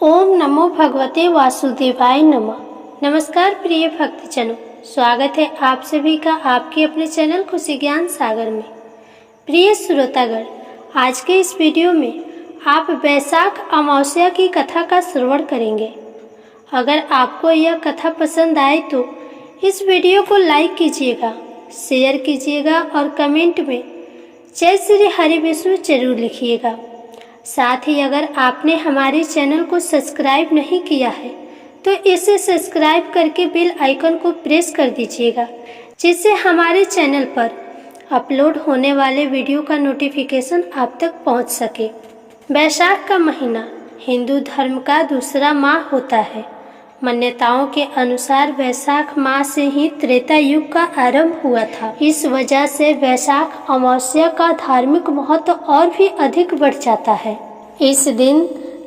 ओम नमो भगवते वासुदेवाय नमः। नमस्कार प्रिय भक्तजनों, स्वागत है आप सभी का आपके अपने चैनल खुशी ज्ञान सागर में। प्रिय श्रोतागण, आज के इस वीडियो में आप वैशाख अमावस्या की कथा का श्रवण करेंगे। अगर आपको यह कथा पसंद आए तो इस वीडियो को लाइक कीजिएगा, शेयर कीजिएगा और कमेंट में जय श्री हरि विष्णु जरूर लिखिएगा। साथ ही अगर आपने हमारे चैनल को सब्सक्राइब नहीं किया है तो इसे सब्सक्राइब करके बेल आइकन को प्रेस कर दीजिएगा, जिससे हमारे चैनल पर अपलोड होने वाले वीडियो का नोटिफिकेशन आप तक पहुंच सके। वैशाख का महीना हिंदू धर्म का दूसरा माह होता है। मान्यताओं के अनुसार वैशाख माह से ही त्रेता युग का आरंभ हुआ था। इस वजह से वैशाख अमावस्या का धार्मिक महत्व और भी अधिक बढ़ जाता है। इस दिन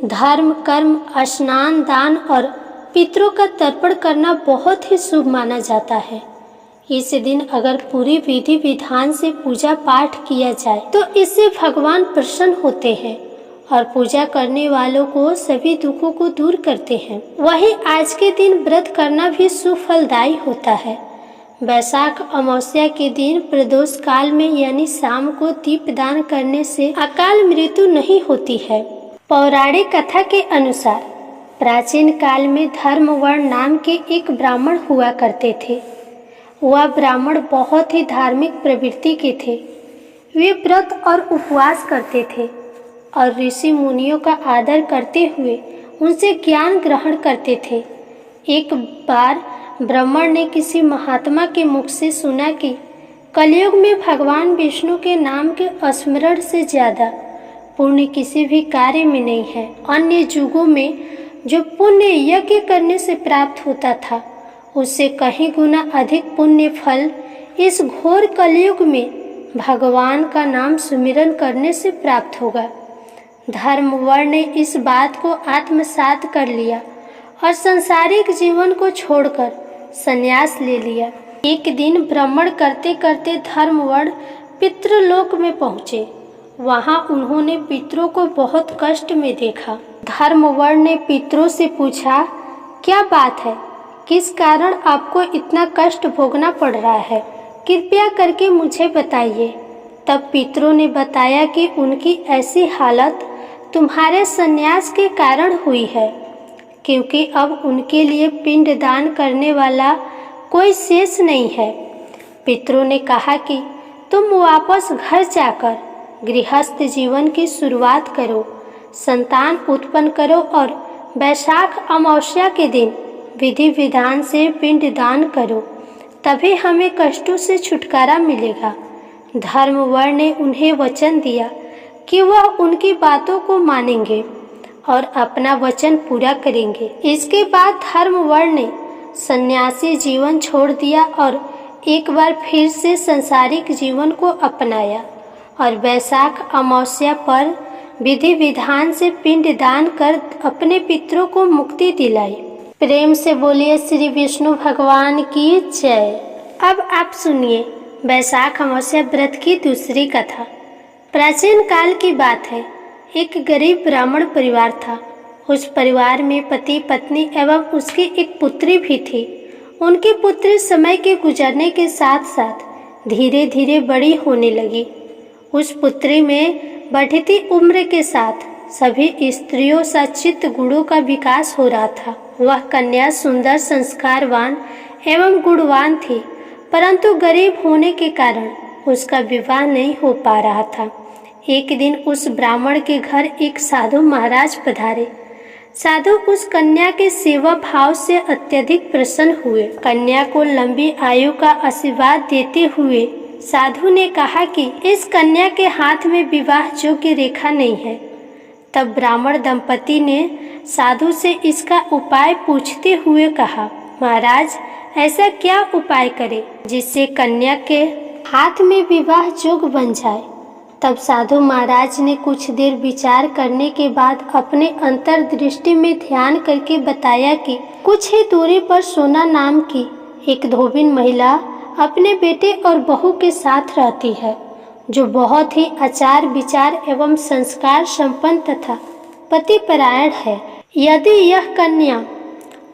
धर्म, कर्म, स्नान, दान और पितरों का तर्पण करना बहुत ही शुभ माना जाता है। इस दिन अगर पूरी विधि विधान से पूजा पाठ किया जाए तो इससे भगवान प्रसन्न होते हैं और पूजा करने वालों को सभी दुखों को दूर करते हैं। वहीं आज के दिन व्रत करना भी शुभ फलदायी होता है। वैशाख अमावस्या के दिन प्रदोष काल में यानी शाम को दीपदान करने से अकाल मृत्यु नहीं होती है। पौराणिक कथा के अनुसार प्राचीन काल में धर्मवर्ण नाम के एक ब्राह्मण हुआ करते थे। वह ब्राह्मण बहुत ही धार्मिक प्रवृत्ति के थे। वे व्रत और उपवास करते थे और ऋषि मुनियों का आदर करते हुए उनसे ज्ञान ग्रहण करते थे। एक बार ब्राह्मण ने किसी महात्मा के मुख से सुना कि कलयुग में भगवान विष्णु के नाम के स्मरण से ज्यादा पुण्य किसी भी कार्य में नहीं है। अन्य युगों में जो पुण्य यज्ञ करने से प्राप्त होता था उससे कहीं गुना अधिक पुण्य फल इस घोर कलयुग में भगवान का नाम सुमिरन करने से प्राप्त होगा। धर्मवर्ण ने इस बात को आत्मसात कर लिया और सांसारिक जीवन को छोड़कर संन्यास ले लिया। एक दिन भ्रमण करते करते धर्मवर्ण पितृलोक में पहुँचे। वहाँ उन्होंने पितरों को बहुत कष्ट में देखा। धर्मवर्ण ने पितरों से पूछा, क्या बात है, किस कारण आपको इतना कष्ट भोगना पड़ रहा है, कृपया करके मुझे बताइए। तब पितरों ने बताया कि उनकी ऐसी हालत तुम्हारे संन्यास के कारण हुई है, क्योंकि अब उनके लिए पिंडदान करने वाला कोई शेष नहीं है। पितरों ने कहा कि तुम वापस घर जाकर गृहस्थ जीवन की शुरुआत करो, संतान उत्पन्न करो और वैशाख अमावस्या के दिन विधि विधान से पिंडदान करो, तभी हमें कष्टों से छुटकारा मिलेगा। धर्मवर्ण ने उन्हें वचन दिया कि वह उनकी बातों को मानेंगे और अपना वचन पूरा करेंगे। इसके बाद धर्मवर्ण ने सन्यासी जीवन छोड़ दिया और एक बार फिर से सांसारिक जीवन को अपनाया और वैशाख अमावस्या पर विधि विधान से पिंडदान कर अपने पितरों को मुक्ति दिलाई। प्रेम से बोलिए श्री विष्णु भगवान की जय। अब आप सुनिए वैशाख अमावस्या व्रत की दूसरी कथा। प्राचीन काल की बात है। एक गरीब ब्राह्मण परिवार था। उस परिवार में पति, पत्नी एवं उसकी एक पुत्री भी थी। उनकी पुत्री समय के गुजरने के साथ साथ धीरे धीरे बड़ी होने लगी। उस पुत्री में बढ़ती उम्र के साथ सभी स्त्रियों सा चित्त गुणों का विकास हो रहा था। वह कन्या सुंदर, संस्कारवान एवं गुणवान थी, परंतु गरीब होने के कारण उसका विवाह नहीं हो पा रहा था। एक दिन उस ब्राह्मण के घर एक साधु महाराज पधारे। साधु उस कन्या के सेवा भाव से अत्यधिक प्रसन्न हुए। कन्या को लंबी आयु का आशीर्वाद देते हुए साधु ने कहा कि इस कन्या के हाथ में विवाह योग्य रेखा नहीं है। तब ब्राह्मण दंपति ने साधु से इसका उपाय पूछते हुए कहा, महाराज ऐसा क्या उपाय करें जिससे कन्या के हाथ में विवाह योग्य बन जाए। तब साधु महाराज ने कुछ देर विचार करने के बाद अपने अंतर्दृष्टि में ध्यान करके बताया कि कुछ ही दूरी पर सोना नाम की एक धोबिन महिला अपने बेटे और बहू के साथ रहती है, जो बहुत ही आचार विचार एवं संस्कार संपन्न तथा पतिपरायण है। यदि यह कन्या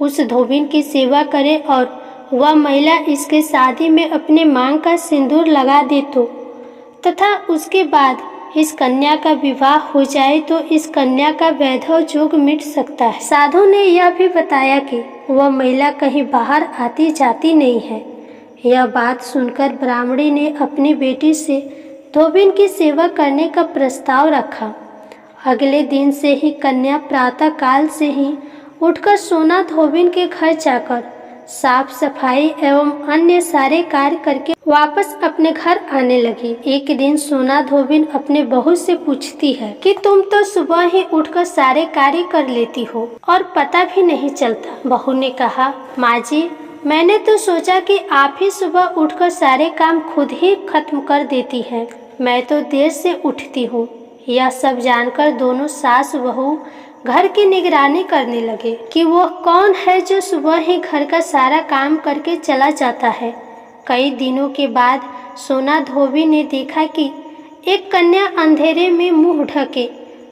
उस धोबिन की सेवा करे और वह महिला इसके शादी में अपने मांग का सिंदूर लगा दे तो तथा उसके बाद इस कन्या का विवाह हो जाए तो इस कन्या का वैधव जोग मिट सकता है। साधु ने यह भी बताया कि वह महिला कहीं बाहर आती जाती नहीं है। यह बात सुनकर ब्राह्मणी ने अपनी बेटी से धोबिन की सेवा करने का प्रस्ताव रखा। अगले दिन से ही कन्या प्रातः काल से ही उठकर सोना धोबिन के घर जाकर साफ सफाई एवं अन्य सारे कार्य करके वापस अपने घर आने लगी। एक दिन सोना धोबिन अपने बहू से पूछती है कि तुम तो सुबह ही उठकर सारे कार्य कर लेती हो और पता भी नहीं चलता। बहू ने कहा, माँ जी, मैंने तो सोचा कि आप ही सुबह उठकर सारे काम खुद ही खत्म कर देती हैं। मैं तो देर से उठती हूँ। यह सब जानकर दोनों सास बहू घर की निगरानी करने लगे कि वह कौन है जो सुबह ही घर का सारा काम करके चला जाता है। कई दिनों के बाद सोना धोबी ने देखा कि एक कन्या अंधेरे में मुंह ढके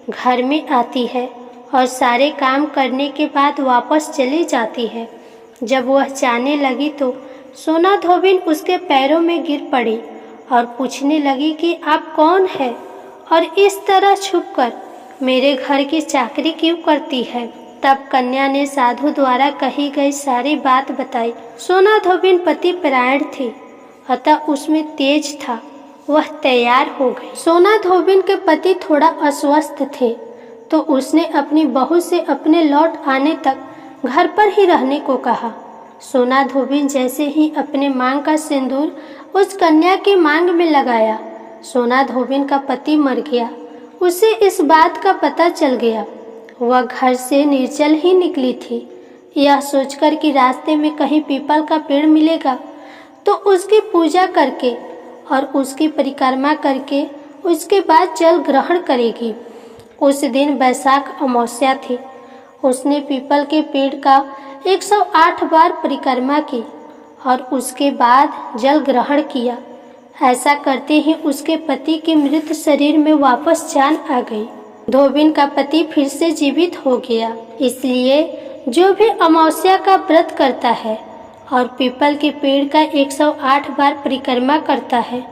घर में आती है और सारे काम करने के बाद वापस चली जाती है। जब वह जाने लगी तो सोना धोबिन उसके पैरों में गिर पड़ी और पूछने लगी कि आप कौन है और इस तरह छुपकर मेरे घर की चाकरी क्यों करती है। तब कन्या ने साधु द्वारा कही गई सारी बात बताई। सोना धोबिन पति परायण थी, अतः उसमें तेज था। वह तैयार हो गई। सोना धोबिन के पति थोड़ा अस्वस्थ थे तो उसने अपनी बहू से अपने लौट आने तक घर पर ही रहने को कहा। सोना धोबिन जैसे ही अपने मांग का सिंदूर उस कन्या की मांग में लगाया, सोना धोबिन का पति मर गया। उसे इस बात का पता चल गया। वह घर से निर्जल ही निकली थी। यह सोचकर कि रास्ते में कहीं पीपल का पेड़ मिलेगा तो उसकी पूजा करके और उसकी परिक्रमा करके उसके बाद जल ग्रहण करेगी। उस दिन बैसाख अमावस्या थी। उसने पीपल के पेड़ का 108 बार परिक्रमा की और उसके बाद जल ग्रहण किया। ऐसा करते ही उसके पति के मृत शरीर में वापस जान आ गई। धोबिन का पति फिर से जीवित हो गया। इसलिए जो भी अमावस्या का व्रत करता है और पीपल के पेड़ का 108 बार परिक्रमा करता है,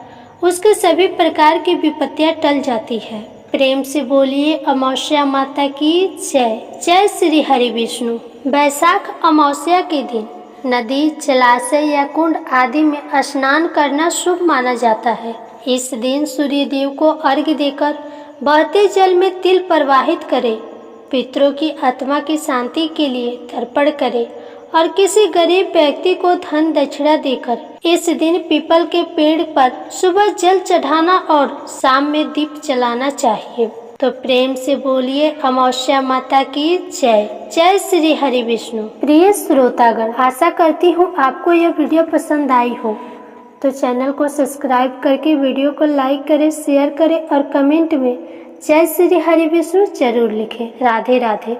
उसके सभी प्रकार की विपत्तियां टल जाती है। प्रेम से बोलिए अमावस्या माता की जय। जय श्री हरि विष्णु। बैसाख अमावस्या के दिन नदी, जलाशय या कुंड आदि में स्नान करना शुभ माना जाता है। इस दिन सूर्य देव को अर्घ्य देकर बहते जल में तिल प्रवाहित करें, पितरों की आत्मा की शांति के लिए तर्पण करें और किसी गरीब व्यक्ति को धन दक्षिणा देकर इस दिन पीपल के पेड़ पर सुबह जल चढ़ाना और शाम में दीप जलाना चाहिए। तो प्रेम से बोलिए अमावस्या माता की जय। जय श्री हरि विष्णु। प्रिय श्रोतागण, आशा करती हूँ आपको यह वीडियो पसंद आई हो, तो चैनल को सब्सक्राइब करके वीडियो को लाइक करें, शेयर करें और कमेंट में जय श्री हरि विष्णु जरूर लिखें। राधे राधे।